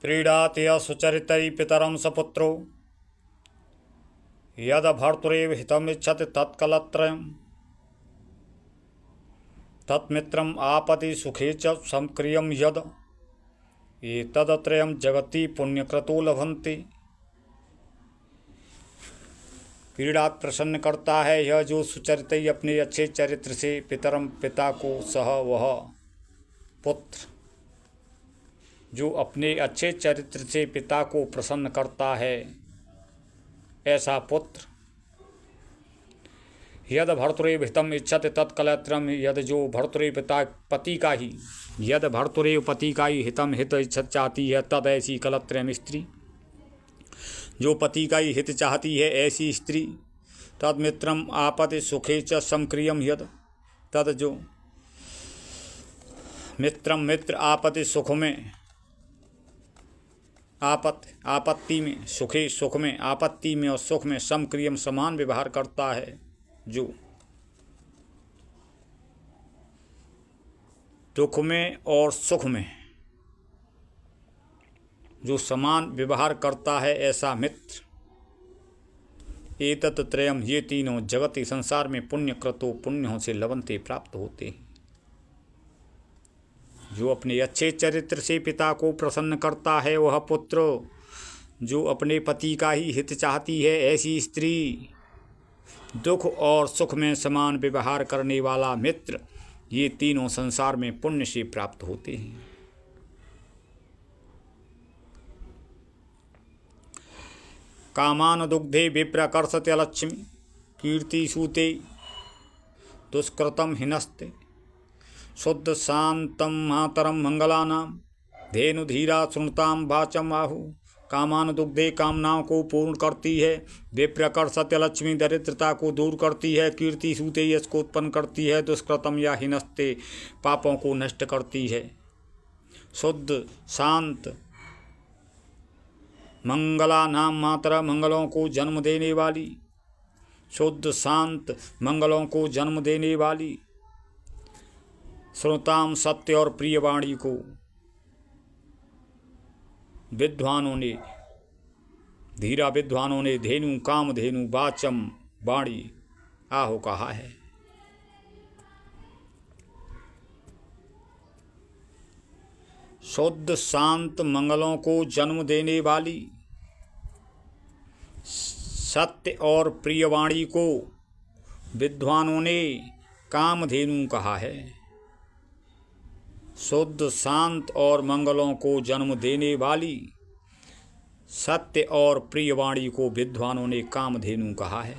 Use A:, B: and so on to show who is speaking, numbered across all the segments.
A: क्रीडाति सुचरितै पितरं सपुत्रो यद भर्तुरेव हितमिच्छति तत्कलत्रयम् तत्मित्रम् आपति सुखे च संक्रियं यद एतदत्रयं जगति पुण्यकृतो लभन्ति। पीड़ा प्रसन्न करता है यह जो सुचरित अपने अच्छे चरित्र से पितरम पिता को सह वह पुत्र जो अपने अच्छे चरित्र से पिता को प्रसन्न करता है ऐसा पुत्र। यद भर्तुरेव हितम इच्छति तत्कलत्रम यद जो भर्तुरेव पिता पति का ही यद भर्तुरेव पति का ही हितम हित इच्छत चाहती है तद ऐसी कलत्रम स्त्री जो पति का ही हित चाहती है ऐसी स्त्री। तद मित्रम आपति सुखे च समक्रियम यद तद जो मित्रम मित्र आपति सुख में आपत्ति में सुखे सुख में आपत्ति में और सुख में समक्रियम समान व्यवहार करता है जो दुख में और सुख में जो समान व्यवहार करता है ऐसा मित्र। एतत् त्रयम ये तीनों जगत संसार में पुण्य कृतो पुण्यों से लवंते प्राप्त होते हैं। जो अपने अच्छे चरित्र से पिता को प्रसन्न करता है वह पुत्र जो अपने पति का ही हित चाहती है ऐसी स्त्री दुख और सुख में समान व्यवहार करने वाला मित्र ये तीनों संसार में पुण्य से प्राप्त होते हैं। कामान दुग्धे विप्रकर्षते लक्ष्मी कीर्ति सूते दुष्कृतम हिनस्ते शुद्ध शांतम मातरम मंगलानाम धेनुधीरा सुनताम वाचम आहु। कामान दुग्धे कामनाओं को पूर्ण करती है, विप्रकर्षते लक्ष्मी दरिद्रता को दूर करती है, कीर्ति सूते यश को उत्पन्न करती है, दुष्कृतम या हिनस्ते पापों को नष्ट करती है, शुद्ध शांत मंगला नाम मातरा मंगलों को जन्म देने वाली, शुद्ध शांत मंगलों को जन्म देने वाली, श्रोताम सत्य और प्रिय वाणी को विद्वानों ने धीरा विद्वानों ने धेनु काम धेनु वाचम वाणी आहो कहा है। शुद्ध शांत मंगलों को जन्म देने वाली सत्य और प्रियवाणी को विद्वानों ने कामधेनु कहा है। शुद्ध शांत और मंगलों को जन्म देने वाली सत्य और प्रियवाणी को विद्वानों ने कामधेनु कहा है।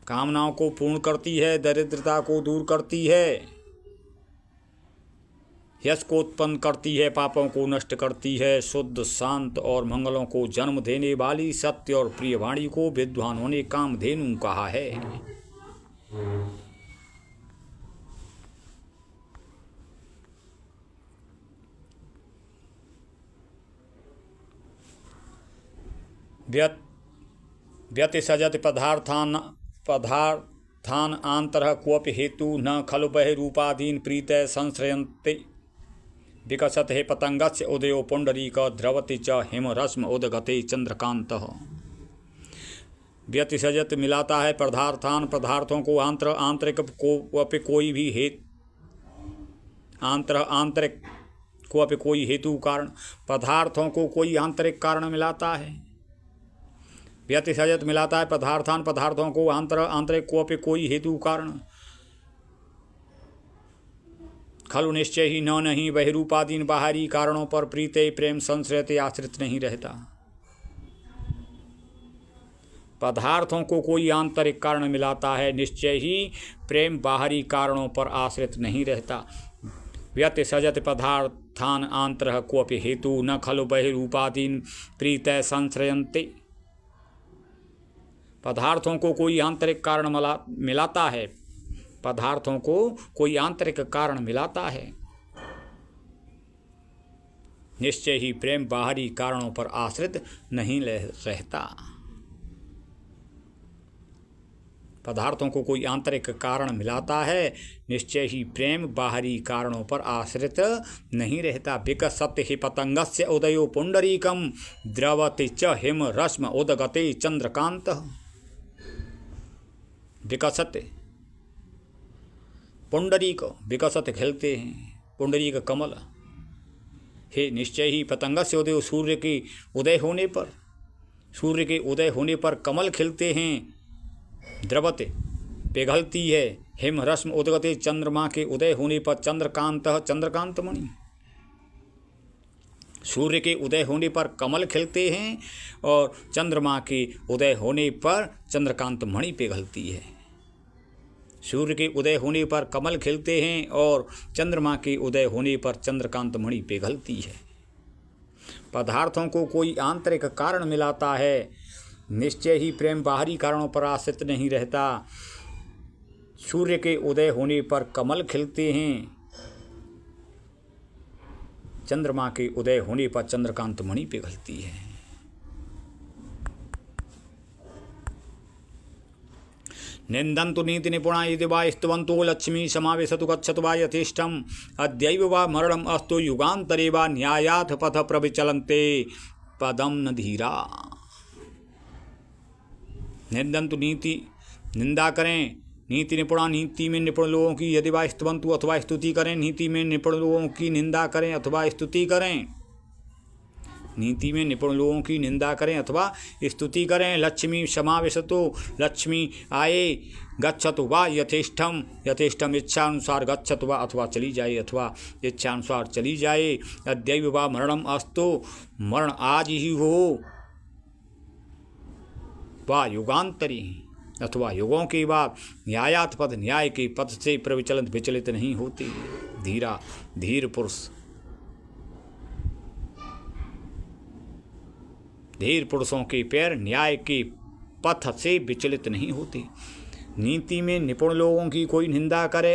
A: कामनाओं को पूर्ण करती है, दरिद्रता को दूर करती है, यश को उत्पन्न करती है, पापों को नष्ट करती है। शुद्ध शांत और मंगलों को जन्म देने वाली सत्य और प्रियवाणी को विद्वानों ने कामधेनु कहा है। व्यतिसजत पदार्थान आंतरः क्वपि हेतु न खलु बहिरूपादीन प्रीतय संश्रयन्ते विकसत हे पतंगस्य उदयो पुंडरीक द्रवति च हिमरश्म उदगते चंद्रकांतः। व्यतिसजत मिलाता है पदार्थान पदार्थों को आंतरिक को अपि कोई भी आंतरिक को अपि कोई हेतु कारण पदार्थों को कोई आंतरिक कारण मिलाता है। व्यतिसजत मिलाता है पदार्थान पदार्थों को आंतरिक को अपि कोई हेतु कारण खलु निश्चय ही न नहीं बहिरूपादीन बाहरी कारणों पर प्रीते प्रेम संश्रयते आश्रित नहीं रहता। पदार्थों को कोई आंतरिक कारण मिलाता है, निश्चय ही प्रेम बाहरी कारणों पर आश्रित नहीं रहता। व्यतिसजत पदार्थान आंतरः कोऽपि हेतु न खलु बहिरूपादीन प्रीतय संश्रयन्ते। पदार्थों को कोई आंतरिक कारण मिलाता है, पदार्थों को कोई आंतरिक कारण मिलाता है, निश्चय ही प्रेम बाहरी कारणों पर आश्रित नहीं रहता। पदार्थों को कोई आंतरिक कारण मिलाता है, निश्चय ही प्रेम बाहरी कारणों पर आश्रित नहीं रहता। विकसत हि पतंगस्य उदयो पुंडरीकम द्रवति च हिम रश्म उदगते चंद्रकांत। विकसत पुंडरीक, विकसत खिलते हैं, पुंडरीक कमल। हे निश्चय ही पतंगस्य उदय, सूर्य के उदय होने पर, सूर्य के उदय होने पर कमल खिलते हैं। द्रवते पिघलती है, हिम रश्म उदगते, चंद्रमा के उदय होने पर चंद्रकांत, चंद्रकांत मणि। सूर्य के उदय होने पर कमल खिलते हैं और चंद्रमा के उदय होने पर चंद्रकांत मणि पिघलती है। सूर्य के उदय होने पर कमल खिलते हैं और चंद्रमा के उदय होने पर चंद्रकांत मणि पिघलती है। पदार्थों को कोई आंतरिक कारण मिलाता है, निश्चय ही प्रेम बाहरी कारणों पर आश्रित नहीं रहता। सूर्य के उदय होने पर कमल खिलते हैं, चंद्रमा के उदय होने पर चंद्रकांत मणि पिघलती है। निंदन्तु नीति निपुणा यदि वा स्तवन्तो लक्ष्मी समावेशतु गच्छतु वा यथेष्टम् अद्यैव वा मरणम् अस्तु युगान्तरे वा न्यायाथ पथ प्रविचलन्ते पदम न धीरा। निंदन्तु नीति, निंदा करें, नीति निपुणा, नीति में निपुण लोगों की, यदि वा स्तवन्तु अथवा स्तुति करें, नीति में निपुण लोगों की निंदा करें अथवा स्तुति करें, नीति में निपुण लोगों की निंदा करें अथवा स्तुति करें। लक्ष्मी समावेशतो, लक्ष्मी आए, गच्छतु वा यथेष्टम, यथेष्टम इच्छानुसार, गच्छतु वा अथवा चली जाए, अथवा इच्छानुसार चली जाए। अद्यैव वा मरणम अस्तु, मरण आज ही हो, वा युगांतरी अथवा युगों के बाद, न्यायात पथ, न्याय के पथ से प्रविचलित विचलित नहीं होते। धीरा, धीर पुरुष, धीर पुरुषों के पैर न्याय के पथ से विचलित नहीं होते। नीति में निपुण लोगों की कोई निंदा करे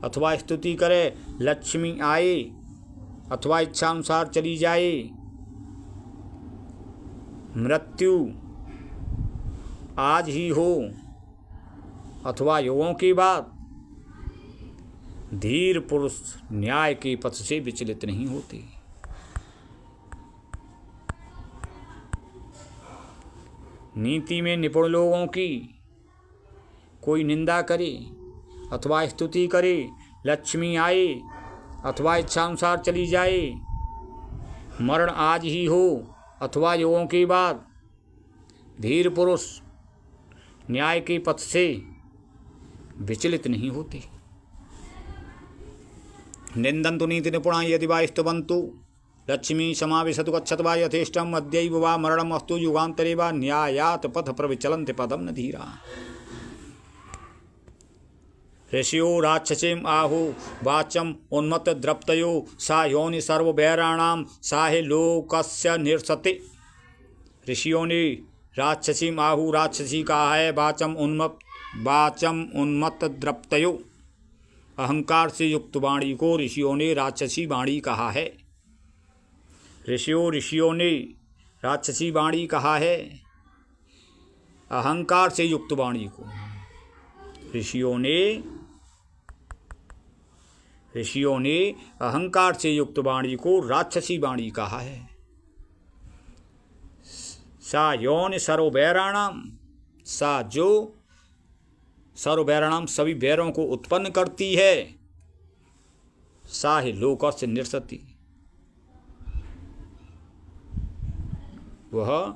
A: अथवा स्तुति करे, लक्ष्मी आए अथवा इच्छानुसार चली जाए, मृत्यु आज ही हो अथवा युगों के बाद, धीर पुरुष न्याय के पथ से विचलित नहीं होते। नीति में निपुण लोगों की कोई निंदा करे अथवा स्तुति करे, लक्ष्मी आए अथवा इच्छानुसार चली जाए, मरण आज ही हो अथवा युगों के बाद, धीर पुरुष न्याय के पथ से विचलित नहीं होते। निंदन्तु नीति निपुणा यदि वा स्तवन्तु लक्ष्मी समावेशतु गच्छतु वा यथेष्टम अद्यैव वा मरणम् अस्तु युगान्तरे वा न्यायात पथ प्रविचलन्ते पदम न धीरा। ऋषियो राक्षसीम आहु वाचम उन्मत्त द्रप्तयो सा योनि सर्वभैराणाम साहे लोकस्य निरसते। ऋषियों ने राक्षसीम आहु, राक्षसी कहा है, वाचम उन्मत्त द्रप्तयो, अहंकार से युक्त वाणी को ऋषियों ने राक्षसी वाणी कहा है। ऋषियों ने राक्षसी वाणी कहा है, अहंकार से युक्त वाणी को ऋषियों ने अहंकार से युक्त वाणी को राक्षसी वाणी कहा है। सा यौन सर्वभैराणाम, सा जो सर्वभैराणाम सभी बैरों को उत्पन्न करती है, सा ही लोकस्य निरसति, वह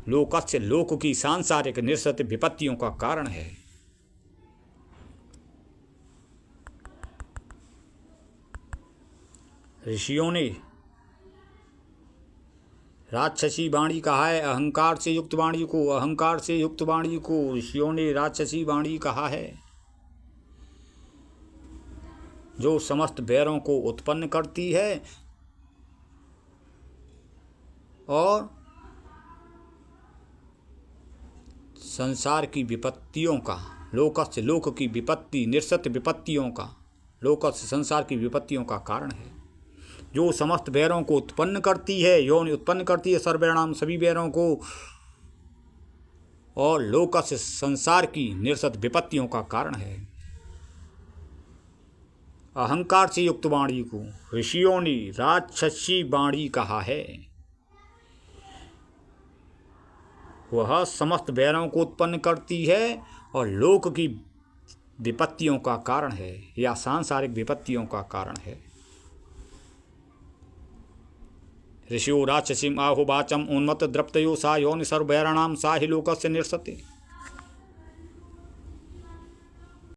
A: लोकस्य लोक की सांसारिक निरसत विपत्तियों का कारण है। ऋषियों ने राक्षसी वाणी कहा है, अहंकार से युक्त वाणी को ऋषियों ने राक्षसी वाणी कहा है, जो समस्त बैरों को उत्पन्न करती है और संसार की विपत्तियों का, लोकस्य लोक की विपत्ति, निरसत विपत्तियों का, लोकस्य संसार की विपत्तियों का कारण है, जो समस्त बैरों को उत्पन्न करती है, यौन उत्पन्न करती है, सर्वैराणाम सभी बैरों को, और लोकस्य संसार की निरसत विपत्तियों का कारण है। अहंकार से युक्त वाणी को ऋषियों ने राक्षसी वाणी कहा है। वह समस्त वैरों को उत्पन्न करती है और लोक की विपत्तियों का कारण है या सांसारिक विपत्तियों का कारण है। ऋषियो राक्षसीम आहो वाचम उन्मत्त द्रप्तयो सा योनि सर्वैराणाम सा हि लोकस्य निरसते।